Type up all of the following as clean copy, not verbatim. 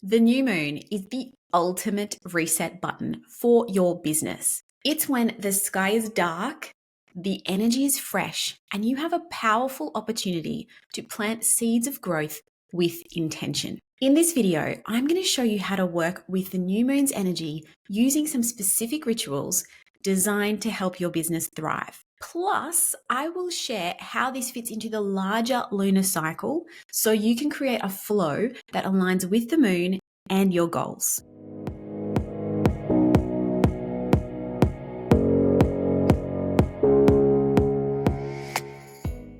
The new moon is the ultimate reset button for your business. It's when the sky is dark, the energy is fresh, and you have a powerful opportunity to plant seeds of growth with intention. In this video, I'm going to show you how to work with the new moon's energy using some specific rituals designed to help your business thrive. Plus, I will share how this fits into the larger lunar cycle so you can create a flow that aligns with the moon and your goals.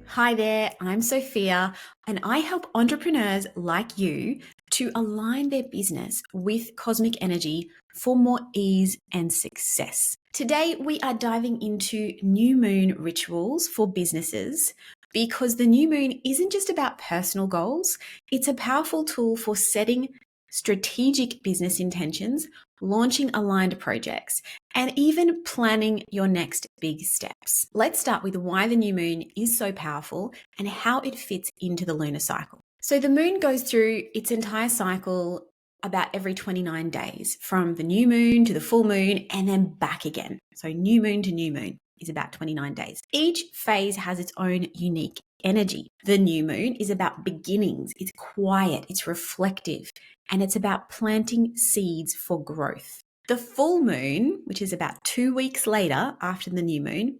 Hi there, I'm Sophia, and I help entrepreneurs like you to align their business with cosmic energy for more ease and success. Today, we are diving into new moon rituals for businesses because the new moon isn't just about personal goals, it's a powerful tool for setting strategic business intentions, launching aligned projects, and even planning your next big steps. Let's start with why the new moon is so powerful and how it fits into the lunar cycle. So the moon goes through its entire cycle about every 29 days, from the new moon to the full moon and then back again. So new moon to new moon is about 29 days. Each phase has its own unique energy. The new moon is about beginnings. It's quiet, it's reflective, and it's about planting seeds for growth. The full moon, which is about 2 weeks later after the new moon,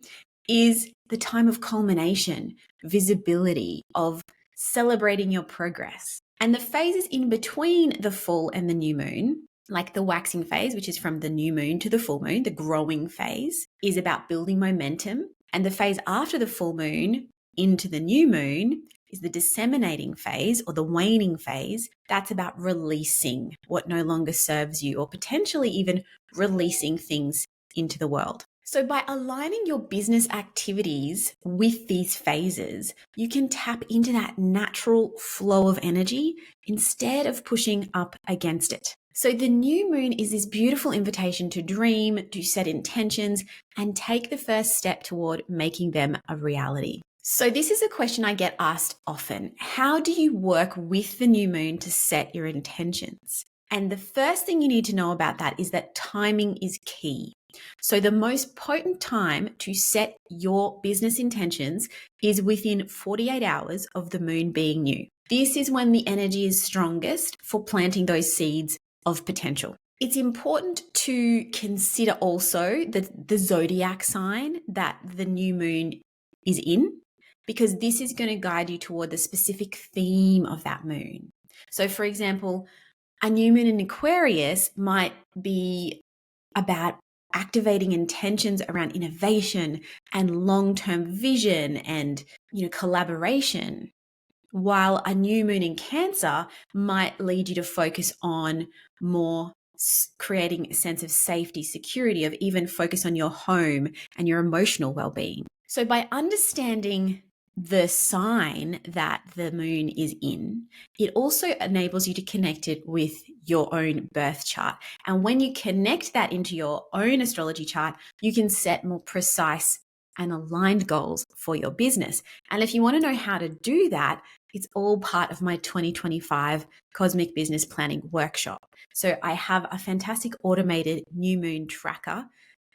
is the time of culmination, visibility, of celebrating your progress. And the phases in between the full and the new moon, like the waxing phase, which is from the new moon to the full moon, the growing phase, is about building momentum. And the phase after the full moon into the new moon is the disseminating phase or the waning phase. That's about releasing what no longer serves you, or potentially even releasing things into the world. So by aligning your business activities with these phases, you can tap into that natural flow of energy instead of pushing up against it. So the new moon is this beautiful invitation to dream, to set intentions, and take the first step toward making them a reality. So this is a question I get asked often. How do you work with the new moon to set your intentions? And the first thing you need to know about that is that timing is key. So the most potent time to set your business intentions is within 48 hours of the moon being new. This is when the energy is strongest for planting those seeds of potential. It's important to consider also the zodiac sign that the new moon is in, because this is going to guide you toward the specific theme of that moon. So for example, a new moon in Aquarius might be about activating intentions around innovation and long-term vision and, collaboration, while a new moon in Cancer might lead you to focus on more creating a sense of safety, security, of even focus on your home and your emotional well-being. So by understanding the sign that the moon is in, it also enables you to connect it with your own birth chart. And when you connect that into your own astrology chart, you can set more precise and aligned goals for your business. And if you want to know how to do that, it's all part of my 2025 Cosmic Business Planning Workshop. So I have a fantastic automated new moon tracker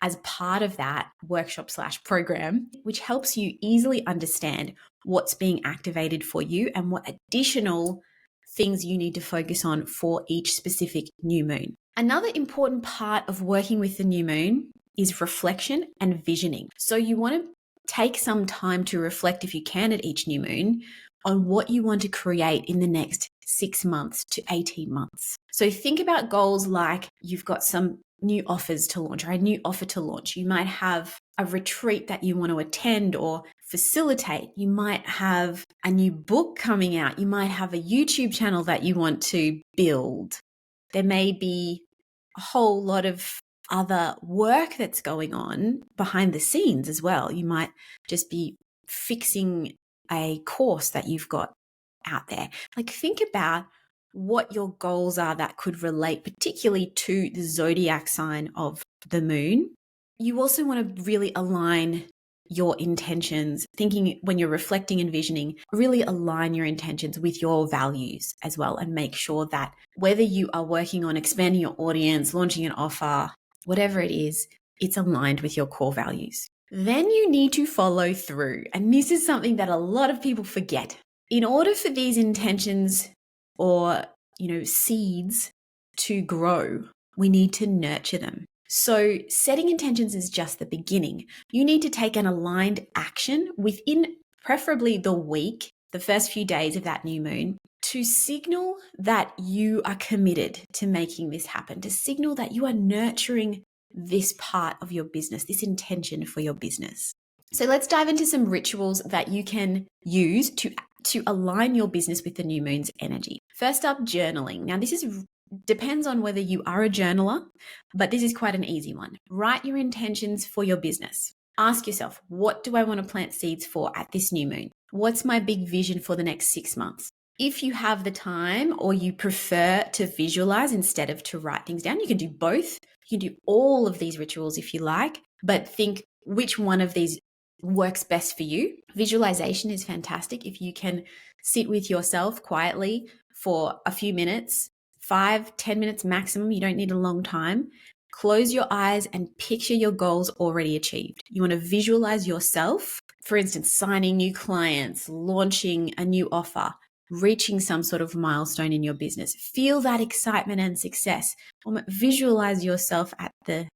as part of that workshop/program, which helps you easily understand what's being activated for you and what additional things you need to focus on for each specific new moon. Another important part of working with the new moon is reflection and visioning. So you want to take some time to reflect, if you can, at each new moon on what you want to create in the next 6 months to 18 months. So think about goals like you've got some new offers to launch or a new offer to launch. You might have a retreat that you want to attend or facilitate. You might have a new book coming out. You might have a YouTube channel that you want to build. There may be a whole lot of other work that's going on behind the scenes as well. You might just be fixing a course that you've got out there. Like, think about what your goals are that could relate particularly to the zodiac sign of the moon. You also want to really align your intentions, thinking when you're reflecting and visioning, really align your intentions with your values as well, and make sure that whether you are working on expanding your audience, launching an offer, whatever it is, it's aligned with your core values. Then you need to follow through. And this is something that a lot of people forget. In order for these intentions or, seeds to grow, we need to nurture them. So setting intentions is just the beginning. You need to take an aligned action within preferably the week, the first few days of that new moon, to signal that you are committed to making this happen, to signal that you are nurturing this part of your business, this intention for your business. So let's dive into some rituals that you can use to align your business with the new moon's energy. First up, journaling. Now, this depends on whether you are a journaler, but this is quite an easy one. Write your intentions for your business. Ask yourself, what do I want to plant seeds for at this new moon? What's my big vision for the next 6 months? If you have the time or you prefer to visualize instead of to write things down, you can do both. You can do all of these rituals if you like, but think which one of these works best for you. Visualization is fantastic. If you can sit with yourself quietly for a few minutes, 5-10 minutes maximum, you don't need a long time. Close your eyes and picture your goals already achieved. You want to visualize yourself, for instance, signing new clients, launching a new offer, reaching some sort of milestone in your business. Feel that excitement and success. Visualize yourself at the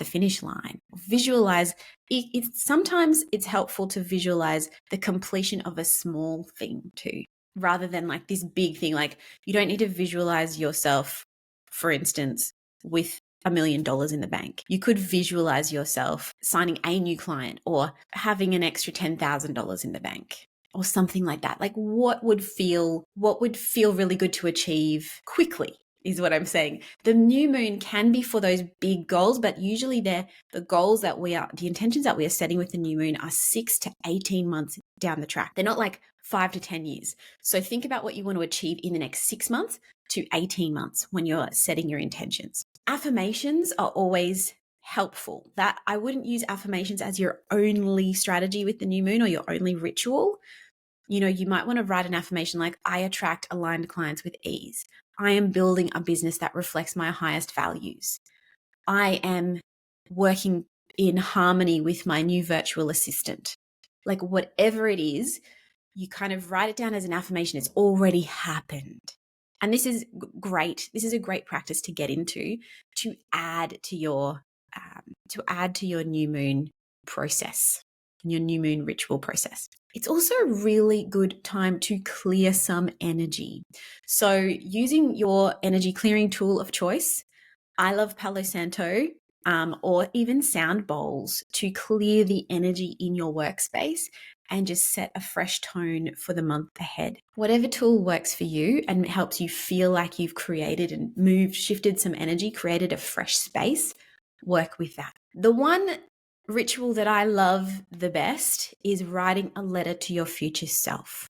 finish line. Visualize it. Sometimes it's helpful to visualize the completion of a small thing too, rather than like this big thing. Like, you don't need to visualize yourself, for instance, with $1 million in the bank. You could visualize yourself signing a new client or having an extra $10,000 in the bank, or something like that. Like, what would feel really good to achieve quickly is what I'm saying. The new moon can be for those big goals, but usually the intentions that we are setting with the new moon are 6 to 18 months down the track. They're not like 5 to 10 years. So think about what you want to achieve in the next 6 months to 18 months when you're setting your intentions. Affirmations are always helpful. That I wouldn't use affirmations as your only strategy with the new moon or your only ritual. You might want to write an affirmation like, I attract aligned clients with ease. I am building a business that reflects my highest values. I am working in harmony with my new virtual assistant. Like, whatever it is, you kind of write it down as an affirmation. It's already happened. And this is great. This is a great practice to get into to add to your new moon process, your new moon ritual process. It's also a really good time to clear some energy. So using your energy clearing tool of choice, I love Palo Santo, or even sound bowls to clear the energy in your workspace and just set a fresh tone for the month ahead. Whatever tool works for you and helps you feel like you've created and shifted some energy, created a fresh space, work with that. The one ritual that I love the best is writing a letter to your future self.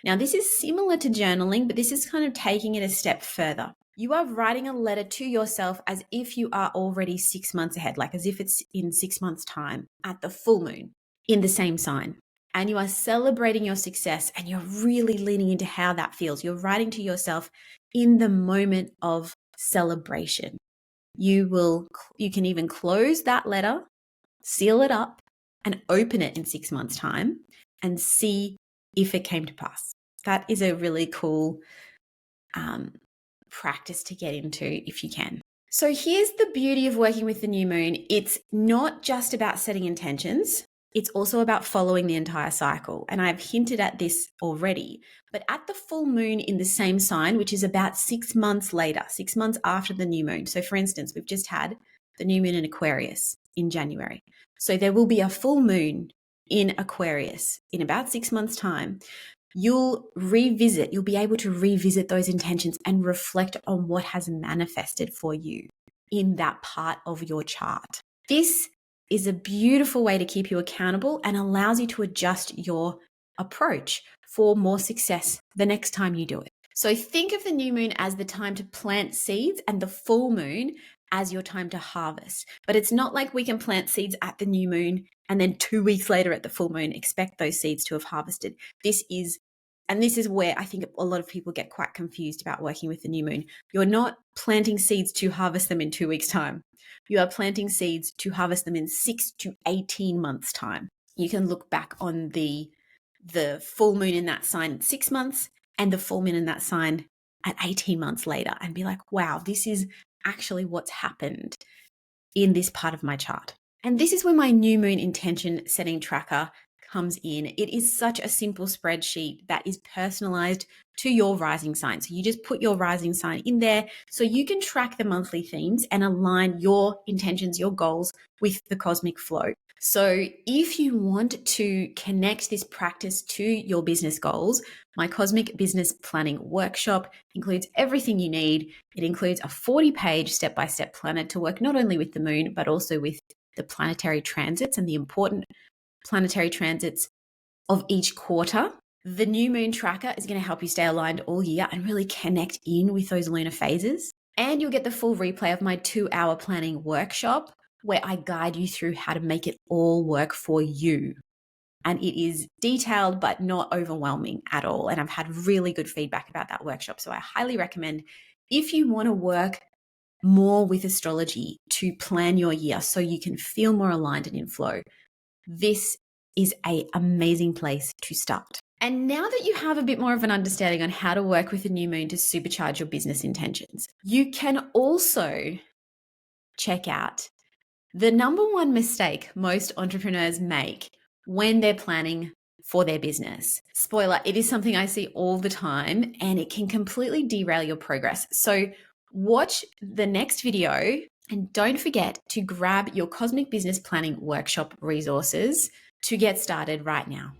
Now, this is similar to journaling, but this is kind of taking it a step further. You are writing a letter to yourself as if you are already 6 months ahead, like as if it's in 6 months' time at the full moon in the same sign. And you are celebrating your success and you're really leaning into how that feels. You're writing to yourself in the moment of celebration. You can even close that letter, seal it up, and open it in 6 months' time and see if it came to pass. That is a really cool practice to get into if you can. So here's the beauty of working with the new moon. It's not just about setting intentions. It's also about following the entire cycle. And I've hinted at this already, but at the full moon in the same sign, which is about 6 months later, 6 months after the new moon. So for instance, we've just had the new moon in Aquarius in January. So there will be a full moon in Aquarius in about 6 months' time. You'll be able to revisit those intentions and reflect on what has manifested for you in that part of your chart. This is a beautiful way to keep you accountable and allows you to adjust your approach for more success the next time you do it. So think of the new moon as the time to plant seeds and the full moon as your time to harvest. But it's not like we can plant seeds at the new moon and then 2 weeks later at the full moon expect those seeds to have harvested. This is where I think a lot of people get quite confused about working with the new moon. You're not planting seeds to harvest them in 2 weeks' time. You are planting seeds to harvest them in 6 to 18 months' time. You can look back on the full moon in that sign at 6 months and the full moon in that sign at 18 months later and be like, wow, this is actually what's happened in this part of my chart. And this is where my new moon intention setting tracker comes in. It is such a simple spreadsheet that is personalized to your rising sign. So you just put your rising sign in there so you can track the monthly themes and align your intentions, your goals with the cosmic flow. So if you want to connect this practice to your business goals, my Cosmic Business Planning Workshop includes everything you need. It includes a 40-page step-by-step planner to work not only with the moon, but also with the planetary transits and the important planetary transits of each quarter. The new moon tracker is going to help you stay aligned all year and really connect in with those lunar phases. And you'll get the full replay of my 2-hour planning workshop where I guide you through how to make it all work for you. And it is detailed, but not overwhelming at all. And I've had really good feedback about that workshop. So I highly recommend, if you want to work more with astrology to plan your year so you can feel more aligned and in flow, this is an amazing place to start. And now that you have a bit more of an understanding on how to work with the new moon to supercharge your business intentions, you can also check out the number one mistake most entrepreneurs make when they're planning for their business. Spoiler, it is something I see all the time and it can completely derail your progress. So watch the next video and don't forget to grab your Cosmic Business Planning Workshop resources to get started right now.